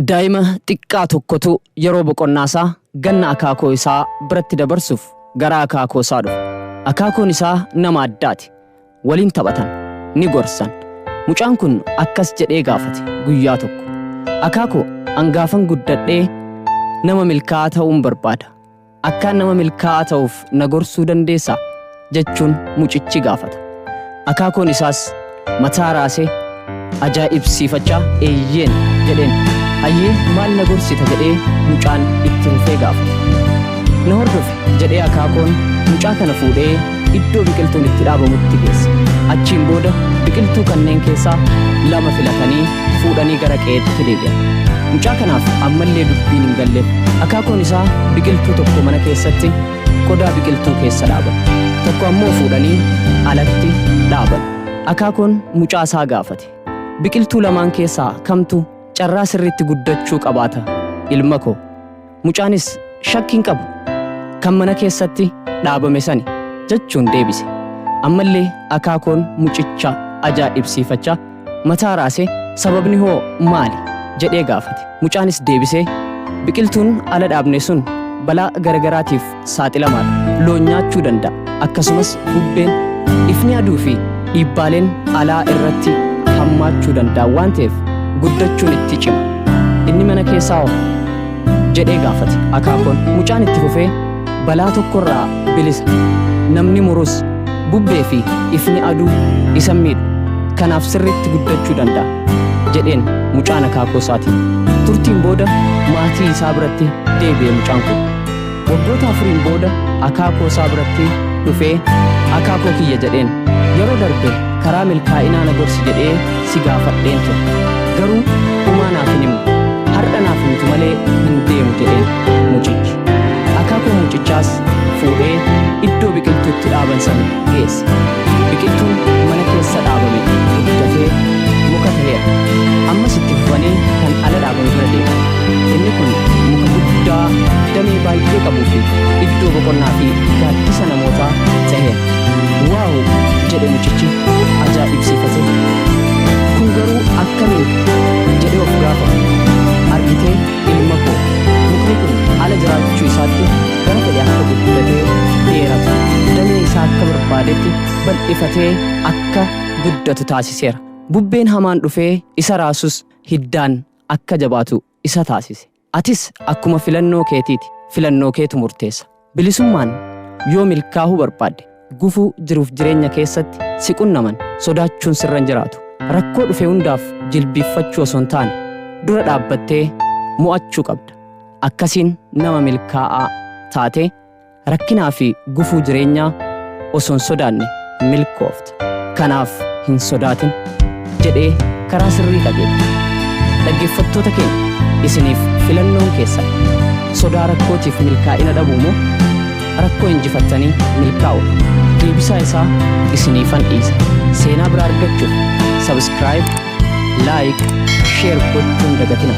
Daa'ima xiqqaa tokkotu yeroo boqonnaasaa ganna akaakoo isaa biratti dabarsuuf gara akaakoo isaa dhufe. Akaakoon isaa nama addaati. Waliin taphatan, ni gorsan. Mucaan kun akkas jedhee gaafate guyyaa tokko. Akaakoo hangaafan guddadhee nama milkaa'aa ta'uun barbaada. Akkaan nama milkaa'aa ta'uuf na gorsuu dandeessaa jechuun mucichi gaafata. Akaakoon isaas mataa raasee ajaa'ibsiifachaa eeyyeen jedheen. Hayyee maal na gorsita jedhee mucaan itti fufee gaafate. Na hordofe jedhee akaakoon mucaa kana fuudhee iddoo biqiltuun itti dhaabamutti geesse. Achiin booda biqiltuu kanneen keessaa lama filatanii fuudhanii gara qe'eetti deebi'an. Mucaa kanaaf ammallee dubbiin hin galleef. Akaakoon isaa biqiltuu tokko mana keessatti qodaa biqiltuu keessa dhaaban. Tokko ammoo fuudhanii alatti dhaaban. Akaakoon mucaa isaa gaafate. Biqiltuu lamaan keessaa kamtu carraa sirriitti guddachuu qabaata ilma koo? Mucaanis shakkiin qabu kan mana keessatti dhaabame sani jechuun deebise. Ammallee akaakoon mucicha ajaa'ibsiifachaa mataa raasee sababni hoo maali jedhee gaafate. Mucaanis deebisee biqiltuun ala dhaabne sun balaa garagaraatiif saaxilamaadha. Loon nyaachuu danda'a. Akkasumas bubbeen, ifni aduu fi dhiibbaaleen alaa irratti hammaachuu danda'a waan ta'eef guddachuun itti cima. Inni mana keessaa hoo jedhee gaafate akaakoon. Mucaan itti fufee balaa tokkorraa bilisa. Namni murus bubbee fi ifni aduu isa miidhu. Kanaaf sirriitti guddachuu danda'a jedheen mucaan akaakoo isaati. Turtiin booda maatii isaa biratti deebi'e mucaan kun. Waggoota 4 booda akaakoo isaa biratti dhufee akaakoo kiyya jedheen. Yeroo darbe karaa milkaa'inaa na gorsi jedhee si gaafadheen ture. Garuu uumaa naaf hin himu. Har'a naaf himtu malee hin deemu jedheen mucichi. Akaakoon mucichaas fuudhee iddoo biqiltuutti dhaaban sana geesse. Biqiltuun mana keessa dhaabame guddatee muka ta'eera. Ammas itti fufanii kan ala dhaabame bira deemu. Inni kun muka guddaa damee baay'ee qabuu fi iddoo boqonnaa fi gaaddisa namootaa ta'eera. Waaw jedhe mucichi ajaa'ibsiifate. Kun garuu akkamiin jedhee of gaafate. Argitee ilma koo, mukni kun ala jiraachuu isaatti gara fedhe akka guddatee dheeratu, damee isaa akka barbaadetti bal'ifatee akka guddatu taasiseera. Bubbeen hamaan dhufee isa raasus hiddaan akka jabaatu isa taasise. Atis akkuma filannoo keetiiti. Filannoo keetu murteessa. Bilisummaan yoo milkaa'uu barbaadde gufuu jiruuf jireenya keessatti si qunnaman sodaachuun sirra hin jiraatu. Rakkoo dhufe hundaaf jilbiiffachuu osoo hin taane dura dhaabbattee mo'achuu qabda. Akkasiin nama milkaa'aa taatee rakkinaa fi gufuu jireenyaa osoo hin sodaanne milkoofta. Kanaaf hin sodaatin jedhee karaa sirrii qajeelche. Dhaggeeffattoota keenya, isiniif filannoon keessan sodaa rakkootiif milkaa'ina dhabuu moo rakkoo injifattanii milkaa'u? Deebisaa isaa isiniifan dhiisa. Seenaa biraa argachuuf subscribe, like, share gochuun dagatina.